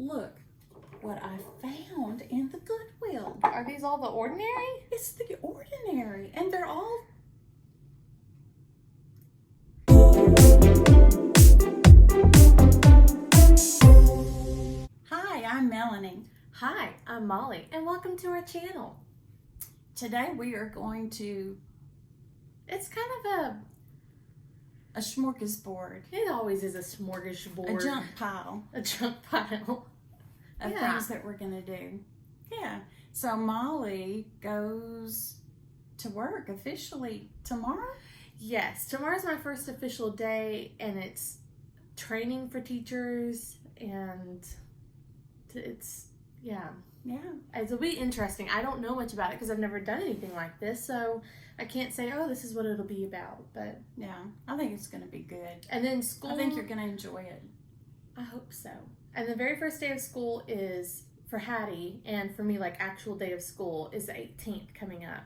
look what I found in the Goodwill. Are these all the ordinary? It's the ordinary, and they're all... Hi, I'm Melony. Hi, I'm Molly, and welcome to our channel. Today we are going to... It's kind of a smorgasbord. It always is a smorgasbord. A junk pile. A junk pile. Of things that we're going to do. Yeah. So Molly goes to work officially tomorrow? Yes. Tomorrow's my first official day, and it's training for teachers, and it's, yeah. It'll be interesting. I don't know much about it because I've never done anything like this, so I can't say, oh, this is what it'll be about, but... Yeah, I think it's going to be good. And then school... I think you're going to enjoy it. I hope so. And the very first day of school is for Hattie, and for me, like, actual day of school is the 18th coming up.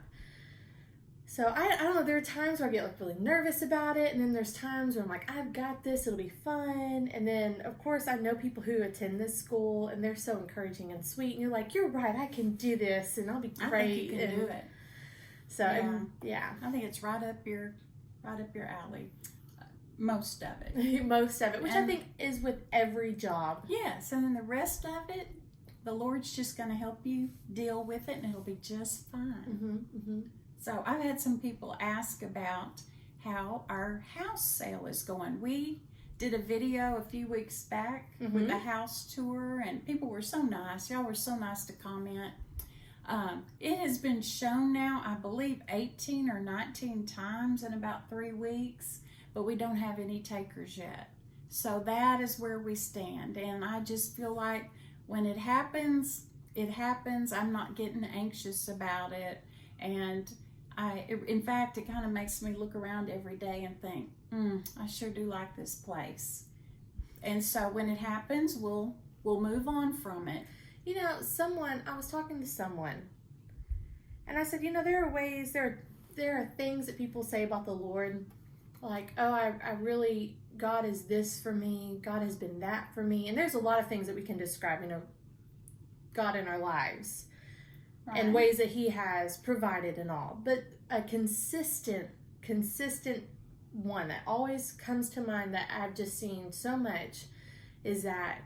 So, I don't know, there are times where I get, like, really nervous about it, and then there's times where I'm like, I've got this, it'll be fun. And then, of course, I know people who attend this school, and they're so encouraging and sweet, and you're like, you're right, I can do this, and I'll be great. I think you can do it. So, yeah. I think it's right up your alley. Most of it. Most of it, which I think is with every job. Yes, and then the rest of it, the Lord's just going to help you deal with it, and it'll be just fine. So I've had some people ask about how our house sale is going. We did a video a few weeks back with a house tour, and people were so nice. Y'all were so nice to comment. It has been shown now, I believe, 18 or 19 times in about 3 weeks. But we don't have any takers yet. So that is where we stand. And I just feel like when it happens, it happens. I'm not getting anxious about it. And in fact, it kind of makes me look around every day and think, I sure do like this place. And so when it happens, we'll move on from it. You know, I was talking to someone, and I said, you know, there are things that people say about the Lord. Like, oh, I really, God is this for me, God has been that for me. And there's a lot of things that we can describe, you know, God in our lives, and ways that he has provided and all. But a consistent one that always comes to mind that I've just seen so much is that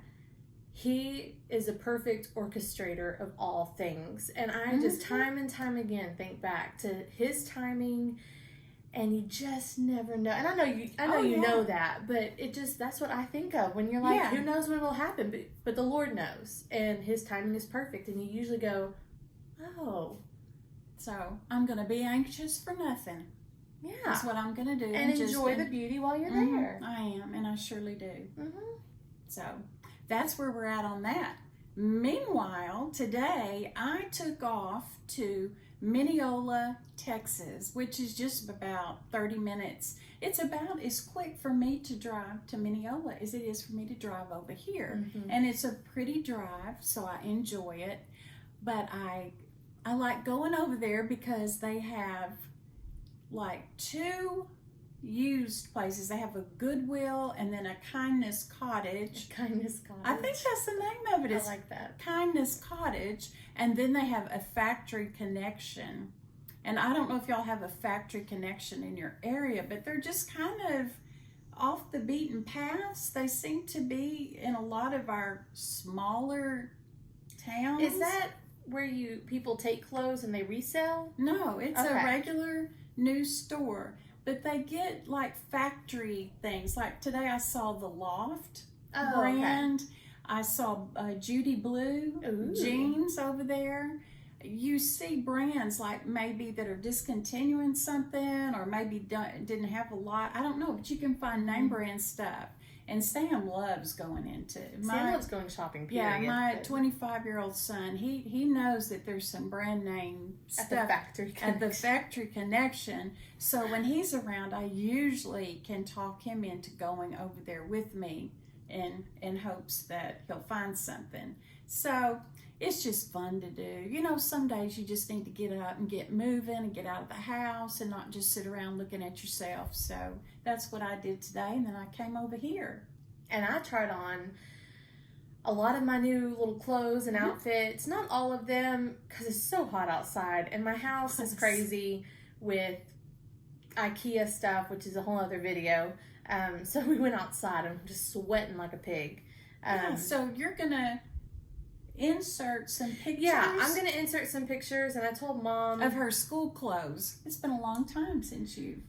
he is a perfect orchestrator of all things. And I just time and time again think back to his timing. And you just never know. And I know you know that, but that's what I think of when you're like, who knows when it'll happen? But the Lord knows, and his timing is perfect. And you usually go, oh. So I'm going to be anxious for nothing. Yeah. That's what I'm going to do. And enjoy the beauty while you're there. I am, and I surely do. So that's where we're at on that. Meanwhile, today I took off to Mineola, Texas, which is just about 30 minutes. It's about as quick for me to drive to Mineola as it is for me to drive over here. And it's a pretty drive, so I enjoy it. But I like going over there because they have like 2 used places. They have a Goodwill and then a Kindness Cottage. Kindness Cottage. I think that's the name of it. I like that. Kindness Cottage. And then they have a Factory Connection. And I don't know if y'all have a Factory Connection in your area, but they're just kind of off the beaten paths. They seem to be in a lot of our smaller towns. Is that where people take clothes and they resell? No, it's a regular new store. But they get like factory things. Like today I saw the Loft brand. I saw Judy Blue jeans over there. You see brands like maybe that are discontinuing something, or maybe didn't have a lot. I don't know, but you can find name brand stuff. And Sam loves going into. Sam loves going shopping, period. Yeah, my 25-year-old son, he knows that there's some brand name stuff at the Factory Connection. So when he's around, I usually can talk him into going over there with me in hopes that he'll find something. So it's just fun to do. You know, some days you just need to get up and get moving and get out of the house and not just sit around looking at yourself. So that's what I did today, and then I came over here. And I tried on a lot of my new little clothes and outfits, not all of them, because it's so hot outside, and my house is crazy with IKEA stuff, which is a whole other video. So we went outside and I'm just sweating like a pig. So you're gonna insert some pictures. Yeah, I'm gonna insert some pictures, and I told Mom of her school clothes. It's been a long time since you've.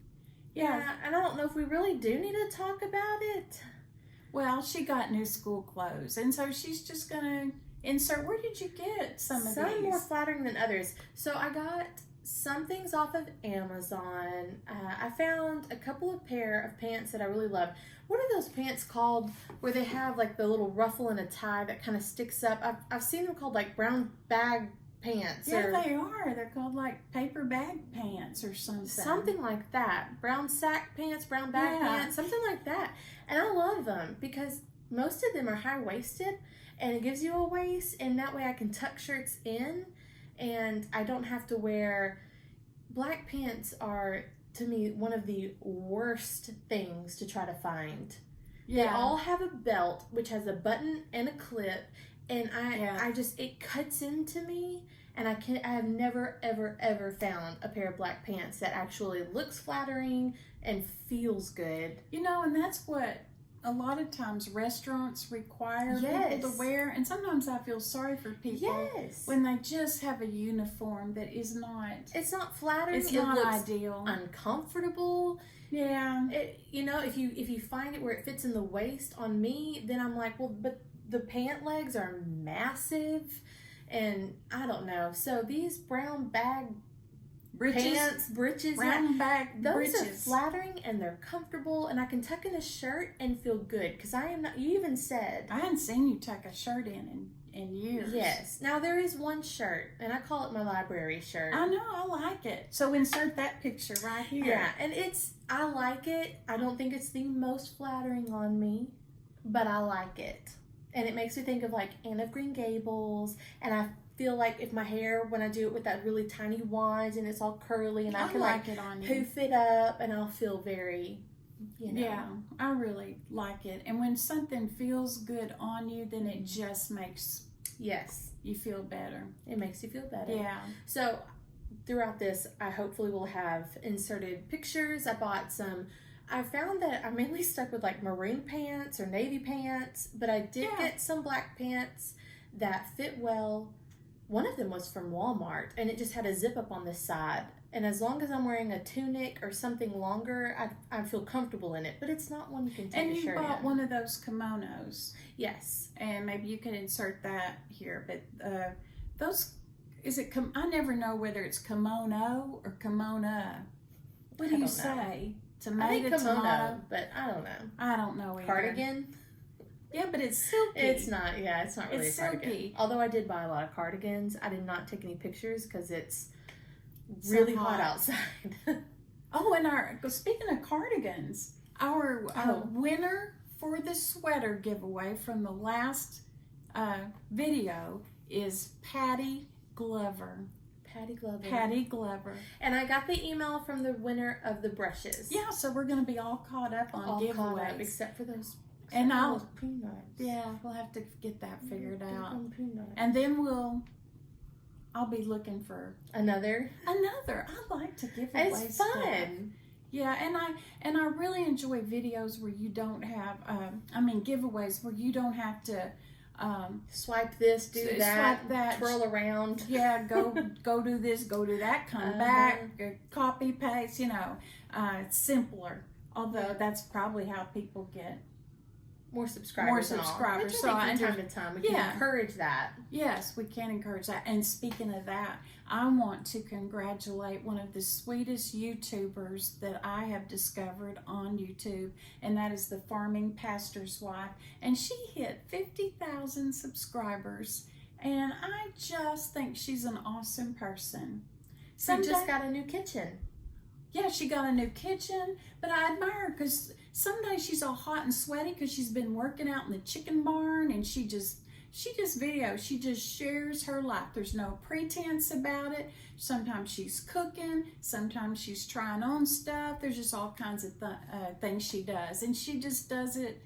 Yeah, and I don't know if we really do need to talk about it. Well, she got new school clothes, and so she's just gonna insert. Where did you get some of these? Some more flattering than others. So I got some things off of Amazon. I found a couple of pair of pants that I really love. What are those pants called where they have like the little ruffle and a tie that kind of sticks up? I've seen them called like brown bag pants. Yeah, they are. They're called like paper bag pants or something. Something like that. Brown sack pants, brown bag pants, something like that. And I love them because most of them are high-waisted, and it gives you a waist, and that way I can tuck shirts in, and I don't have to wear... Black pants are, to me, one of the worst things to try to find. Yeah. They all have a belt, which has a button and a clip, and I just, it cuts into me, and I have never, ever, ever found a pair of black pants that actually looks flattering and feels good. You know, and that's what a lot of times restaurants require people to wear, and sometimes I feel sorry for people when they just have a uniform that is not... It's not flattering. It's not ideal. Uncomfortable. Yeah. You know, if you find it where it fits in the waist on me, then I'm like, well, but the pant legs are massive, and I don't know. So these brown bag breeches, brown bag those breeches are flattering and they're comfortable, and I can tuck in a shirt and feel good because I am not. You even said I hadn't seen you tuck a shirt in years. Yes. Now there is one shirt, and I call it my library shirt. I know, I like it. So insert that picture right here. Yeah, and I like it. I don't think it's the most flattering on me, but I like it, and it makes me think of like Anne of Green Gables, and I feel like if my hair, when I do it with that really tiny wand and it's all curly, and I can like it on you. Poof it up, and I'll feel very, you know. Yeah, I really like it. And when something feels good on you, then it just makes you feel better. It makes you feel better. Yeah. So throughout this, I hopefully will have inserted pictures. I bought some. I found that I mainly stuck with like maroon pants or navy pants, but I did get some black pants that fit well. One of them was from Walmart, and it just had a zip up on this side. And as long as I'm wearing a tunic or something longer, I feel comfortable in it. But it's not one you can take a shirt in. And you bought one of those kimonos. Yes. And maybe you can insert that here. But those, I never know whether it's kimono or kimona. What do you say? Tomato, I think kimono, tomato? But I don't know. I don't know either. Cardigan? Yeah, but it's silky. It's not really a cardigan. Silky. Although I did buy a lot of cardigans. I did not take any pictures because it's really hot outside. Oh, and speaking of cardigans, our winner for the sweater giveaway from the last video is Patty Glover. Patty Glover. And I got the email from the winner of the brushes. Yeah, so we're going to be all caught up on giveaways. Except for those. And those peanuts. Yeah, we'll have to get that figured out. And then I'll be looking for another. I like to give away It's fun. Stuff. Yeah, and I really enjoy videos where you don't have giveaways where you don't have to swipe this, do that, twirl around. Yeah, go do this, go do that, come back, copy paste. It's simpler. Although that's probably how people get more subscribers. So from time to time we can encourage that. Yes, we can encourage that. And speaking of that, I want to congratulate one of the sweetest YouTubers that I have discovered on YouTube, and that is the Farming Pastor's Wife. And she hit 50,000 subscribers, and I just think she's an awesome person. She just got a new kitchen. Yeah, she got a new kitchen, but I admire her because some days she's all hot and sweaty because she's been working out in the chicken barn, and she just videos. She just shares her life. There's no pretense about it. Sometimes she's cooking, sometimes she's trying on stuff. There's just all kinds of things she does, and she just does it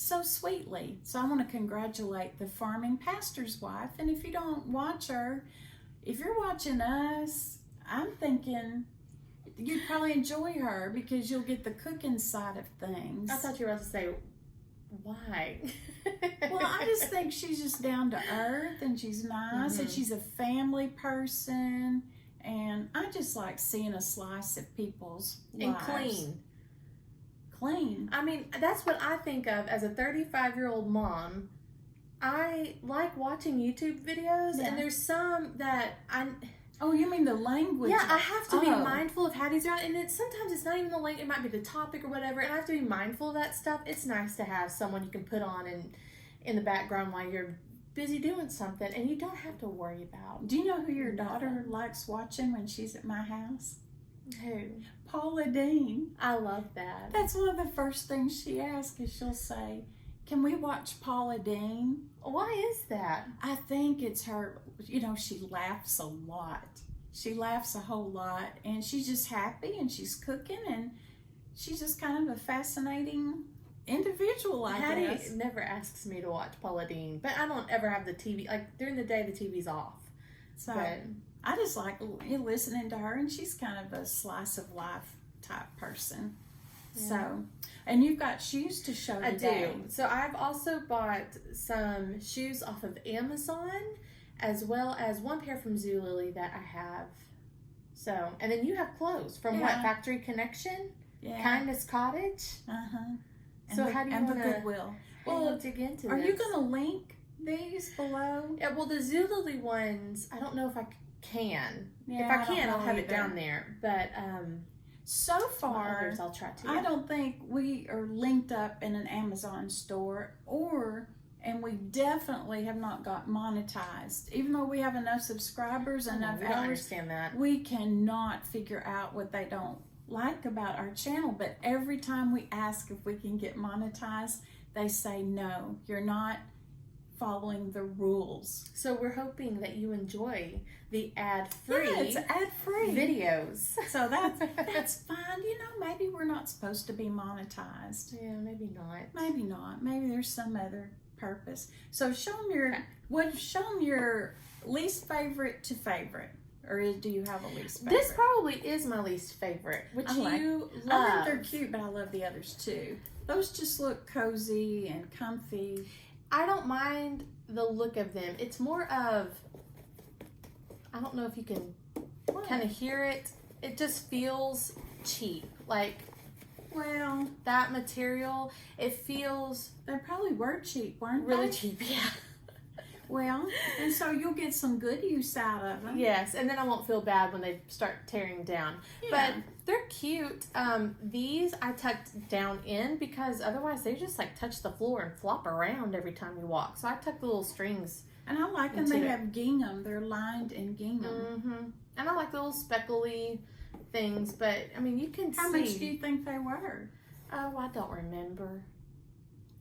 so sweetly. So I want to congratulate the farming pastor's wife. And if you don't watch her, if you're watching us, I'm thinking you'd probably enjoy her because you'll get the cooking side of things. I thought you were about to say, why? Well, I just think she's just down to earth and she's nice and she's a family person. And I just like seeing a slice of people's and lives. Clean. I mean, that's what I think of as a 35-year-old mom. I like watching YouTube videos, and there's some that Oh, you mean the language? Yeah, I have to be mindful of how these are, and sometimes it's not even the language. It might be the topic or whatever, and I have to be mindful of that stuff. It's nice to have someone you can put on in the background while you're busy doing something, and you don't have to worry about. Do you know who your daughter likes watching when she's at my house? Who? Paula Dean. I love that. That's one of the first things she asks is she'll say, "Can we watch Paula Dean?" Why is that? I think it's her, she laughs a lot. She laughs a whole lot, and she's just happy, and she's cooking, and she's just kind of a fascinating individual, I guess. Hattie never asks me to watch Paula Dean, but I don't ever have the TV, like during the day the TV's off. So I just like listening to her, and she's kind of a slice of life type person. Yeah. So, and you've got shoes to show today. I do. So I've also bought some shoes off of Amazon, as well as one pair from Zulily that I have. So, and then you have clothes from what? Factory Connection? Yeah. Kindness Cottage? Uh-huh. So how do you want to... And the Goodwill. Well, dig into Are this. you going to link these below? Yeah, well, the Zulily ones, I don't know if I can. Yeah, if I can, I'll have it down there. But, so far, others I'll try to. I don't think we are linked up in an Amazon store, and we definitely have not got monetized. Even though we have enough subscribers, enough I hours, understand that. We cannot figure out what they don't like about our channel. But every time we ask if we can get monetized, they say no, you're not following the rules. So we're hoping that you enjoy the ad-free, it's ad-free videos. So that's fine. Maybe we're not supposed to be monetized. Yeah, maybe not. Maybe not. Maybe there's some other purpose. So show them your least favorite to favorite, or do you have a least favorite? This probably is my least favorite, which you love. I think they're cute, but I love the others too. Those just look cozy and comfy. I don't mind the look of them. It's more of, I don't know if you can kind of hear it. It just feels cheap. Like, well, that material, it feels... They probably were cheap, weren't they? Really cheap, yeah. Well, and so you'll get some good use out of them. Yes, and then I won't feel bad when they start tearing down. Yeah. But they're cute. These I tucked down in because otherwise they just like touch the floor and flop around every time you walk. So I tucked the little strings. And I like them. They have gingham. They're lined in gingham. Mm-hmm. And I like the little speckly things. But I mean, you can see. How much do you think they were? Oh, I don't remember.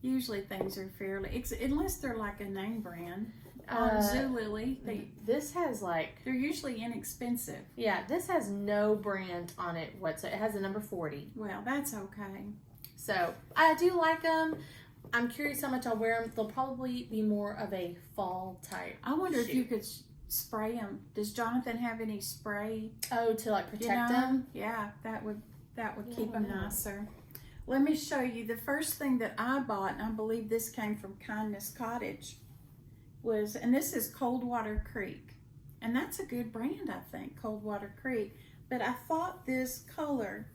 Usually things are fairly, unless they're like a name brand. Zulily. This has like... They're usually inexpensive. Yeah, this has no brand on it whatsoever. It has the number 40. Well, that's okay. So, I do like them. I'm curious how much I'll wear them. They'll probably be more of a fall type. I wonder if you could spray them. Does Jonathan have any spray? Oh, to like protect them? Yeah, that would keep them nicer. Let me show you. The first thing that I bought, and I believe this came from Kindness Cottage, and this is Coldwater Creek. And that's a good brand, I think, Coldwater Creek. But I thought this color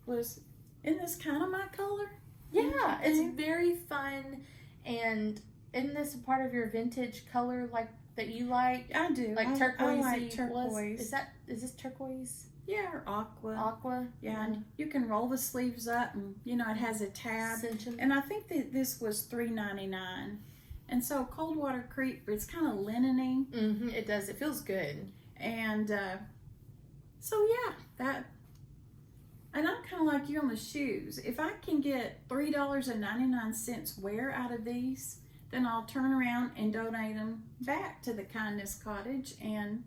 isn't this kind of my color? Yeah, it's very fun. And isn't this a part of your vintage color that you like? I do. Like turquoise. I like turquoise. Is this turquoise? Yeah, or aqua. Aqua? Yeah, and you can roll the sleeves up, and it has a tab. And I think that this was $3.99. And so Coldwater Creek, it's kind of linen-y. Mm-hmm, it does. It feels good. And so yeah, and I'm kind of like you on the shoes. If I can get $3.99 wear out of these, then I'll turn around and donate them back to the Kindness Cottage, and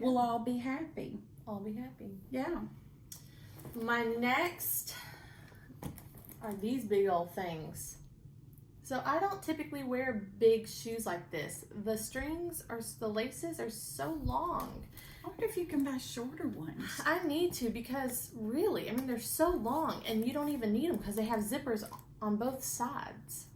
we'll all be happy. I'll be happy. Yeah. My next are these big old things. So I don't typically wear big shoes like this. The laces are so long. I wonder if you can buy shorter ones. I need to, because really, I mean, they're so long and you don't even need them because they have zippers on both sides.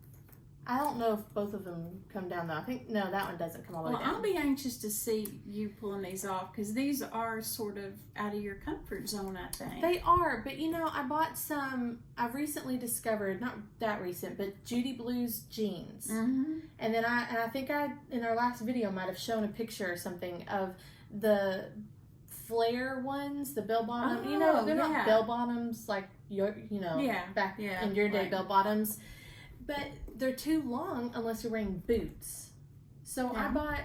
I don't know if both of them come down though. I think, no, that one doesn't come all the way down. I'll be anxious to see you pulling these off because these are sort of out of your comfort zone, I think. They are, but you know, I bought some, I've recently discovered, not that recent, but Judy Blue's jeans. Mm-hmm. And then I think in our last video, might have shown a picture or something of the flare ones, the bell bottom. Oh, you know, they're yeah. not bell bottoms like back in your day, right. bell bottoms. But they're too long unless you're wearing boots. So I bought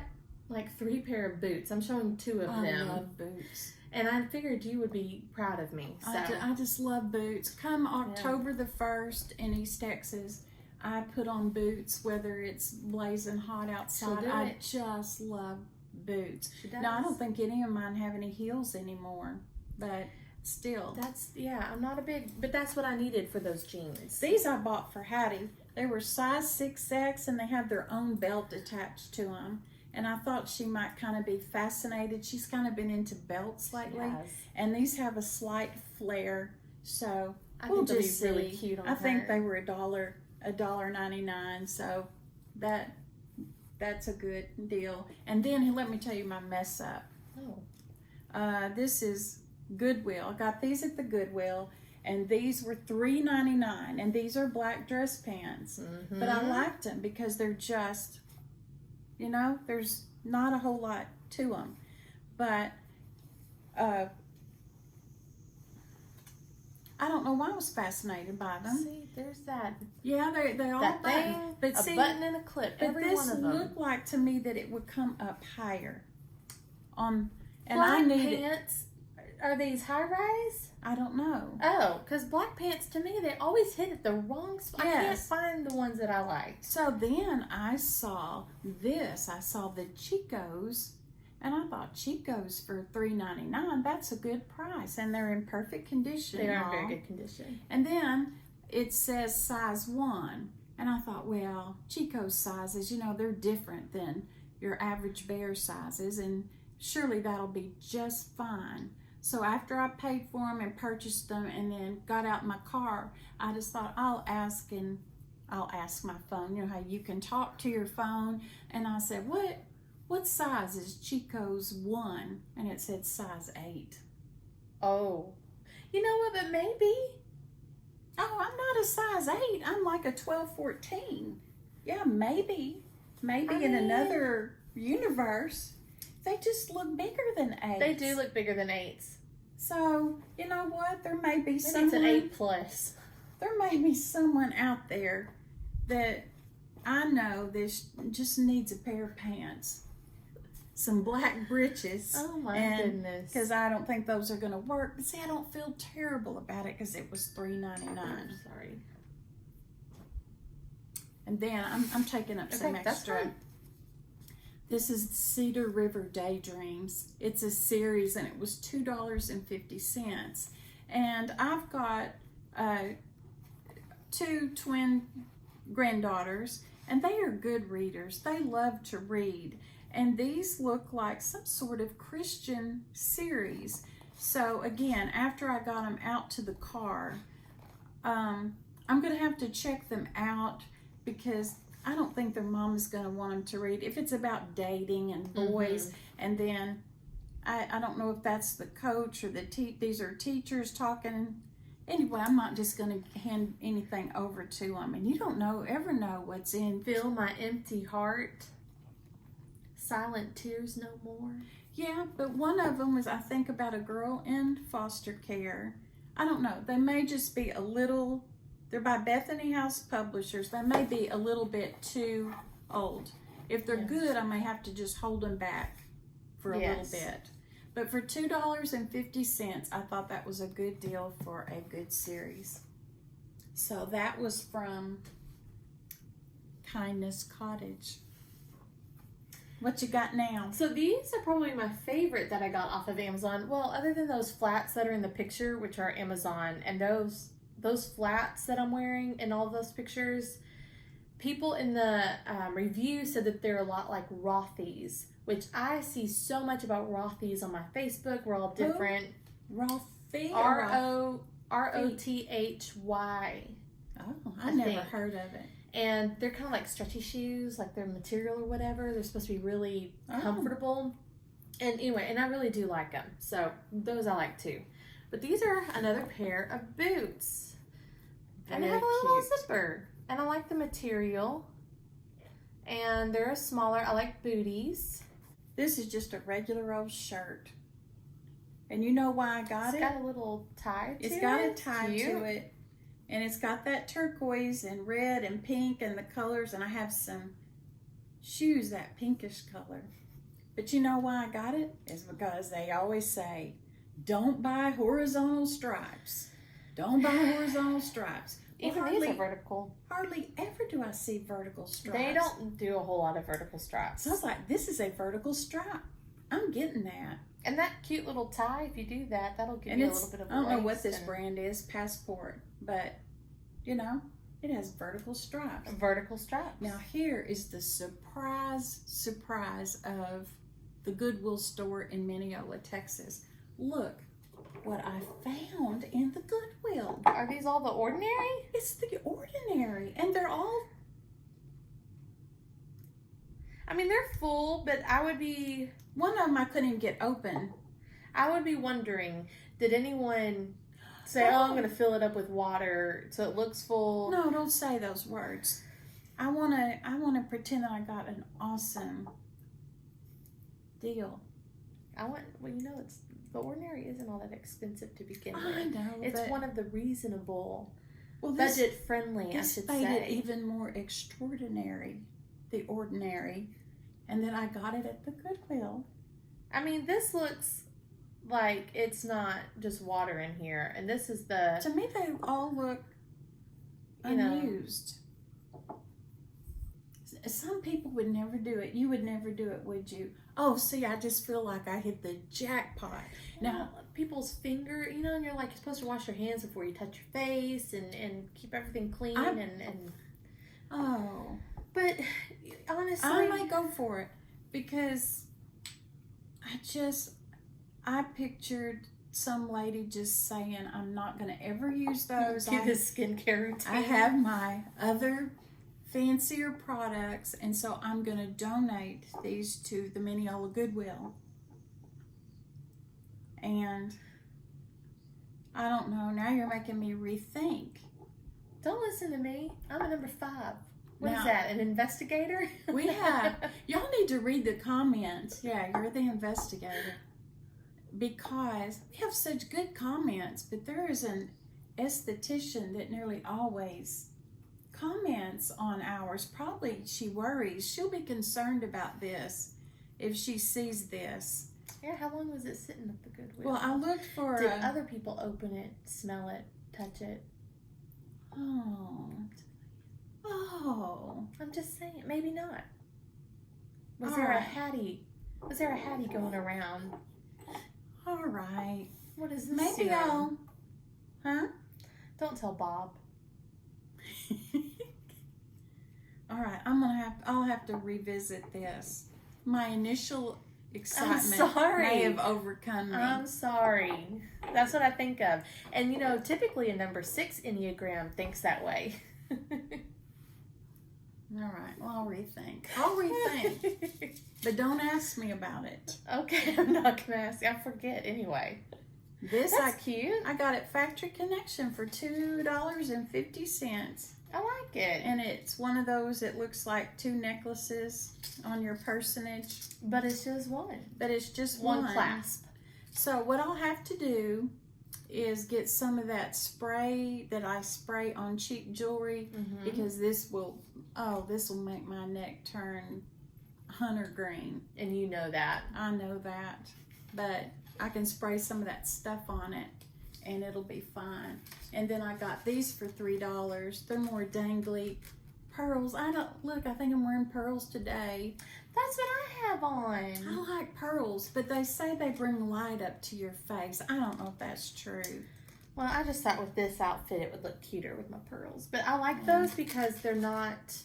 like 3 pair of boots. I'm showing 2 of them. I love boots. And I figured you would be proud of me. So. I just love boots. Come October the 1st in East Texas, I put on boots whether it's blazing hot outside. I just love boots. Now, I don't think any of mine have any heels anymore, but still. I'm not a big, but that's what I needed for those jeans. These I bought for Hattie. They were size 6X and they have their own belt attached to them. And I thought she might kind of be fascinated. She's kind of been into belts lately. And these have a slight flare. So we'll just see. Really cute on I think they were $1.99. So that's a good deal. And then let me tell you my mess up. This is Goodwill. I got these at the Goodwill, and these were $3.99, and these are black dress pants. Mm-hmm. But I liked them because they're just, there's not a whole lot to them. But I don't know why I was fascinated by them. See, there's that. Yeah, they all that button. Thing, but a button and a clip. But every this one of them looked like to me that it would come up higher. And black I needed pants. Are these high rise? I don't know. Oh, because black pants to me they always hit at the wrong spot. Yes. I can't find the ones that I like. So then I saw this. I saw the Chicos. And I thought Chicos for $3.99, that's a good price. And they're in perfect condition. They are in very good condition. And then it says size 1. And I thought, well, Chico's sizes, they're different than your average bear sizes. And surely that'll be just fine. So after I paid for them and purchased them and then got out my car, I just thought I'll ask my phone. You know how you can talk to your phone. And I said, what size is Chico's 1? And it said size 8. Oh. You know what, but maybe. Oh, I'm not a size 8. I'm like a 12, 14. Yeah, maybe. In another universe, they just look bigger than 8. They do look bigger than 8s. So, you know what? There may be It's an 8 plus. There may be someone out there that I know that just needs a pair of pants. Some black breeches. Oh my goodness. Because I don't think those are going to work. But see, I don't feel terrible about it because it was $3.99. Sorry. And then I'm taking up some extra. That's fine. This is Cedar River Daydreams. It's a series and it was $2.50. And I've got 2 twin granddaughters and they are good readers. They love to read. And these look like some sort of Christian series. So again, after I got them out to the car, I'm going to have to check them out because I don't think their mom is going to want them to read. If it's about dating and boys, and then I don't know if that's the coach or these are teachers talking. Anyway, I'm not just going to hand anything over to them. And you don't ever know what's in. Fill my empty heart. Silent tears no more. Yeah, but one of them was, I think, about a girl in foster care. I don't know. They may just be a little, they're by Bethany House Publishers. They may be a little bit too old. If they're good, I may have to just hold them back for a little bit. But for $2.50, I thought that was a good deal for a good series. So that was from Kindness Cottage. What you got now? So these are probably my favorite that I got off of Amazon. Well, other than those flats that are in the picture, which are Amazon, and those flats that I'm wearing in all those pictures, people in the review said that they're a lot like Rothy's, which I see so much about Rothy's on my Facebook. We're all different. Rothy? R-O-T-H-Y. Oh, I never heard of it. And they're kind of like stretchy shoes, like their material or whatever. They're supposed to be really comfortable. And anyway, and I really do like them. So those I like too. But these are another pair of boots. And they have a little zipper. And I like the material. And they're smaller. I like booties. This is just a regular old shirt. And you know why I got it? It's got a little tie to it. It's got a tie to it. And it's got that turquoise and red and pink and the colors. And I have some shoes that pinkish color. But you know why I got it? Is because they always say, don't buy horizontal stripes. Don't buy horizontal stripes. Even these are vertical. Hardly ever do I see vertical stripes. They don't do a whole lot of vertical stripes. So I was like, this is a vertical stripe. I'm getting that. And that cute little tie, if you do that, that'll give you a little bit of I don't know what this brand is, Passport. But, you know, it has vertical stripes. Vertical stripes. Now here is the surprise of the Goodwill store in Mineola, Texas. Look what I found in the Goodwill. Are these all the ordinary? It's the ordinary. And they're all... I mean, they're full, but I would be... One of them I couldn't even get open. I would be wondering, did anyone say, I'm going to fill it up with water so it looks full? No, don't say those words. I wanna pretend that I got an awesome deal. Well, you know, it's the ordinary isn't all that expensive to begin with. I know, it's one of the reasonable, this, budget friendly. I should made say it even more extraordinary, the ordinary, and then I got it at the Goodwill. I mean, this looks like it's not just water in here, and this is the. To me, they all look unused. Some people would never do it. You would never do it, would you? Oh, see, I just feel like I hit the jackpot. Now, people's finger, you know, and you're like, you're supposed to wash your hands before you touch your face and keep everything clean and. Oh. But, honestly. I might go for it because I pictured some lady just saying, I'm not going to ever use those. Do the skincare routine. I have my other fancier products, and so I'm going to donate these to the Mineola Goodwill. And I don't know, now you're making me rethink. Don't listen to me. I'm a number 5. What is that, an investigator? Y'all need to read the comments. Yeah, you're the investigator. Because we have such good comments, but there is an esthetician that nearly always comments on ours. Probably she worries. She'll be concerned about this if she sees this. Yeah, how long was it sitting at the Goodwill? Well, I looked for... Did other people open it, smell it, touch it? Oh. I'm just saying, maybe not. Was there a Hattie going around? All right. What is this? Maybe I'll... Huh? Don't tell Bob. All right, I'll have to revisit this. My initial excitement may have overcome me. I'm sorry. That's what I think of. And you know, typically a number 6 Enneagram thinks that way. All right, well, I'll rethink. But don't ask me about it. Okay, I'm not going to ask. I forget anyway. That's cute. I got it Factory Connection for $2.50. I like it. And it's one of those, it looks like 2 necklaces on your personage. But it's just one. One clasp. So what I'll have to do is get some of that spray that I spray on cheap jewelry, because this will make my neck turn hunter green. And you know that. I know that. But I can spray some of that stuff on it and it'll be fine. And then I got these for $3. They're more dangly pearls. I think I'm wearing pearls today. That's what I have on. I like pearls, but they say they bring light up to your face. I don't know if that's true. Well, I just thought with this outfit it would look cuter with my pearls. But I like those because they're not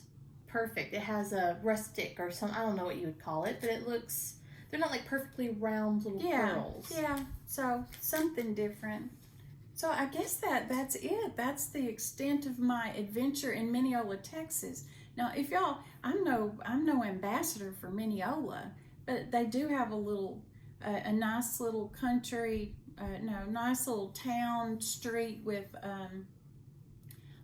perfect. It has a rustic or some, I don't know what you would call it, but it looks, they're not like perfectly round little pearls. Yeah, so something different. So I guess that's it. That's the extent of my adventure in Mineola, Texas. Now, if y'all, I'm no ambassador for Mineola, but they do have a nice little country, nice little town street with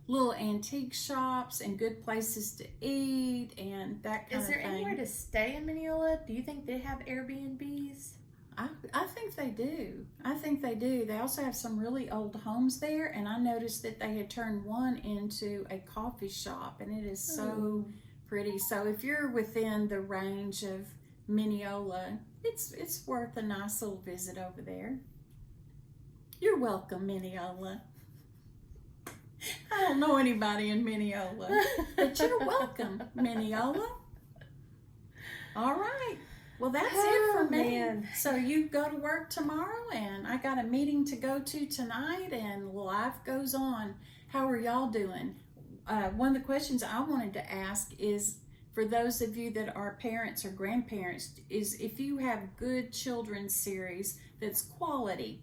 little antique shops and good places to eat and that kind of thing. Is there anywhere to stay in Mineola? Do you think they have Airbnbs? I think they do. I think they do. They also have some really old homes there, and I noticed that they had turned one into a coffee shop, and it is so pretty. So if you're within the range of Mineola, it's worth a nice little visit over there. You're welcome, Mineola. I don't know anybody in Mineola, but you're welcome, Mineola. All right. Well, that's it for me. Man. So you go to work tomorrow, and I got a meeting to go to tonight, and life goes on. How are y'all doing? One of the questions I wanted to ask is, for those of you that are parents or grandparents, is if you have good children's series that's quality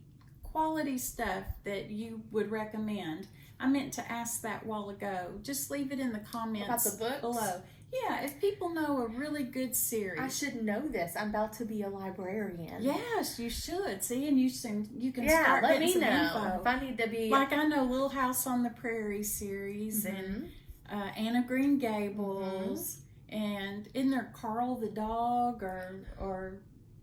stuff that you would recommend. I meant to ask that a while ago. Just leave it in the comments about the books below. Yeah, if people know a really good series. I should know this. I'm about to be a librarian. Yes, you should. See, and you can yeah, start let getting me some know info. if I need to be. Like I know Little House on the Prairie series and Anne of Green Gables and isn't there Carl the dog or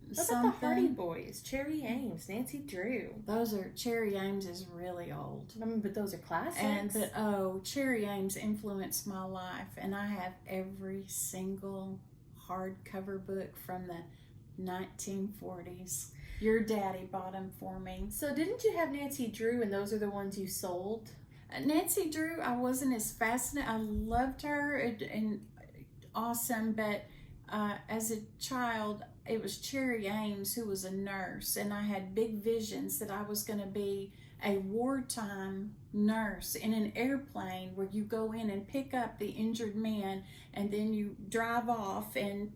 what something? about the Hardy Boys? Cherry Ames, Nancy Drew. Those are Cherry Ames is really old. I mean, but those are classics. But Cherry Ames influenced my life, and I have every single hardcover book from the 1940s. Your daddy bought them for me. So didn't you have Nancy Drew, and those are the ones you sold? Nancy Drew, I wasn't as fascinated. I loved her and awesome, but as a child, it was Cherry Ames who was a nurse, and I had big visions that I was going to be a wartime nurse in an airplane where you go in and pick up the injured man, and then you drive off and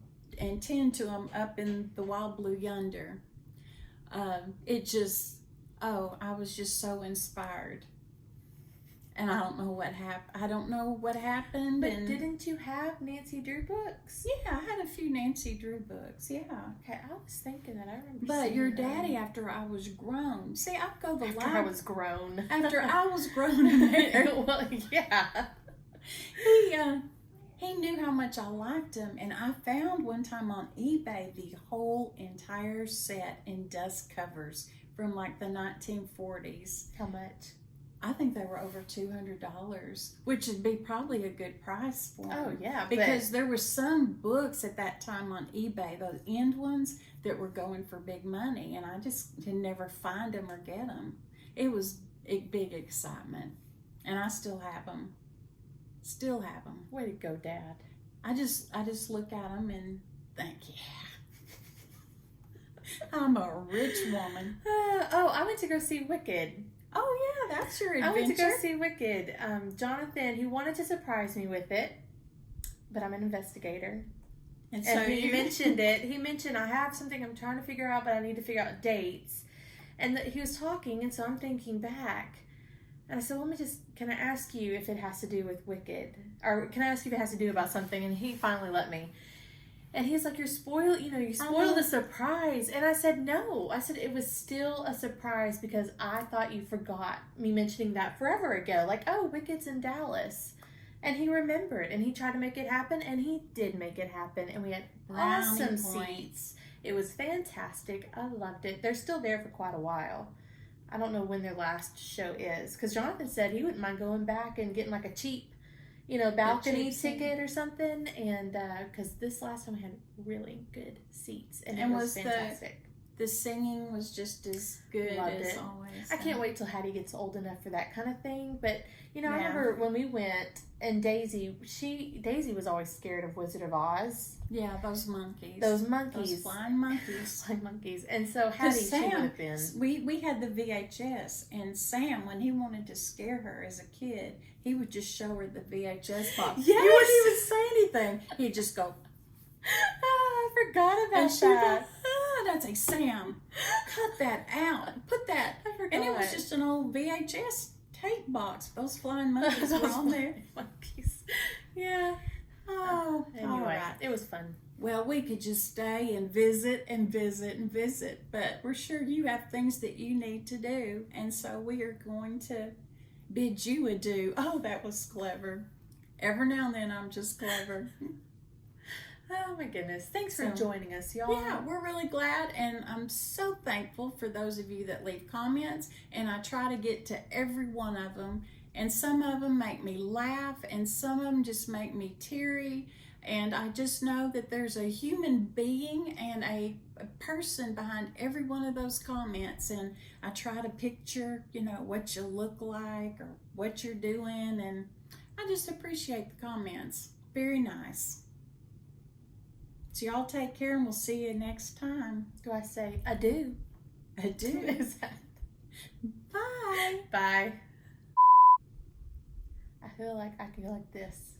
tend to them up in the wild blue yonder. I was just so inspired. And I don't know what happened. But didn't you have Nancy Drew books? Yeah, I had a few Nancy Drew books. Yeah. Okay, I was thinking that. I remember. But your daddy, after I was grown. See, I'd go the after I was grown. After I was grown in there. Well, yeah. He knew how much I liked him, and I found one time on eBay the whole entire set in dust covers from like the 1940s. How much? I think they were over $200, which would be probably a good price for them. Oh, yeah. Because there were some books at that time on eBay, those end ones, that were going for big money, and I just could never find them or get them. It was a big excitement, and I still have them. Way to go, Dad. I just look at them and think, yeah, I'm a rich woman. I went to go see Wicked. Oh, yeah, that's your adventure. I went to go see Wicked. Jonathan, he wanted to surprise me with it, but I'm an investigator. And so he mentioned it. He mentioned, I have something I'm trying to figure out, but I need to figure out dates. And he was talking, and so I'm thinking back. And I said, can I ask you if it has to do with Wicked? Or can I ask you if it has to do about something? And he finally let me. And he's like, you spoiled the surprise. And I said, no. I said, it was still a surprise because I thought you forgot me mentioning that forever ago. Like, oh, Wicked's in Dallas. And he remembered, and he tried to make it happen, and he did make it happen. And we had awesome seats. It was fantastic. I loved it. They're still there for quite a while. I don't know when their last show is. Because Jonathan said he wouldn't mind going back and getting like a cheap balcony ticket or something, and because this last time we had really good seats, and it was fantastic. The singing was just as good Loved as it. always. I can't wait till Hattie gets old enough for that kind of thing. But you know, I Yeah. remember when we went, and Daisy was always scared of Wizard of Oz. Yeah, those monkeys. Those monkeys. Those flying monkeys. Flying monkeys. And so Hattie, she would have been. We had the VHS, and Sam, when he wanted to scare her as a kid, he would just show her the VHS box. Yes! He wouldn't even say anything. He'd just go, I forgot about and she'd go, that. and I'd say, Sam, cut that out. Put that. I forgot. And it was just an old VHS tape box. Those flying monkeys were on there. Monkeys. Yeah. Oh, Anyway, all right. it was fun. Well, we could just stay and visit and visit and visit, but we're sure you have things that you need to do, and so we are going to bid you adieu. Oh, that was clever. Every now and then I'm just clever. Oh my goodness. Thanks for So, joining us, y'all. Yeah, we're really glad, and I'm so thankful for those of you that leave comments, and I try to get to every one of them, and some of them make me laugh, and some of them just make me teary, and I just know that there's a human being and a person behind every one of those comments, and I try to picture, what you look like or what you're doing, and I just appreciate the comments. Very nice. So y'all take care, and we'll see you next time. Do I say adieu? Adieu. Bye. Bye. I feel like I can go like this.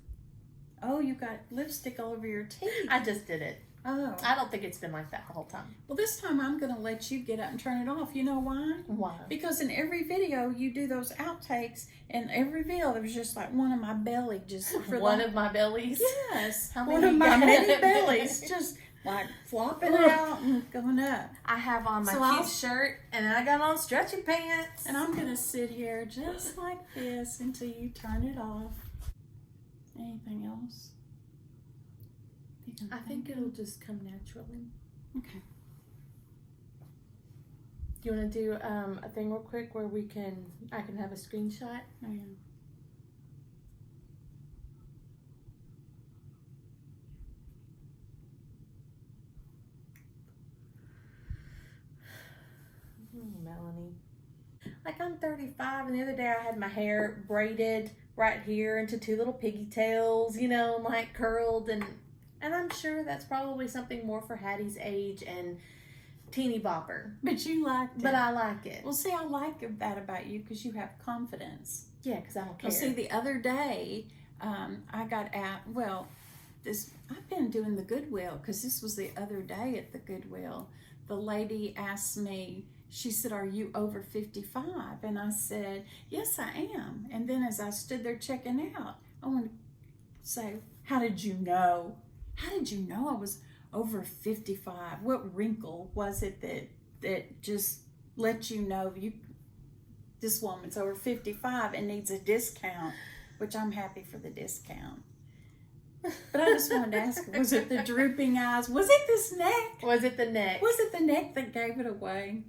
Oh, you got lipstick all over your teeth. I just did it. Oh. I don't think it's been like that the whole time. Well, this time I'm going to let you get up and turn it off. You know why? Why? Because in every video you do those outtakes, and every video there was just like one of my belly just for One of my bellies? Yes. How One many? of my many bellies just like flopping out and going up. I have on my So cute I'll- shirt, and I got on stretchy pants. And I'm going to sit here just like this until you turn it off. Anything else? I think it'll just come naturally. Okay. Do you want to do a thing real quick where I can have a screenshot? Oh, yeah. Melony. Like, I'm 35, and the other day I had my hair braided right here into two little piggy tails, like curled, and I'm sure that's probably something more for Hattie's age and teeny bopper. But you liked it. But I like it. Well, see, I like that about you because you have confidence. Yeah, because I don't care. Well, see, the other day, I got out, I've been doing the Goodwill because this was the other day at the Goodwill. The lady asked me, she said, "Are you over 55? And I said, "Yes, I am." And then as I stood there checking out, I want to say, "How did you know? How did you know I was over 55? What wrinkle was it that just let you know this woman's over 55 and needs a discount?" Which I'm happy for the discount. But I just wanted to ask her, was it the drooping eyes? Was it this neck? Was it the neck? Was it the neck that gave it away?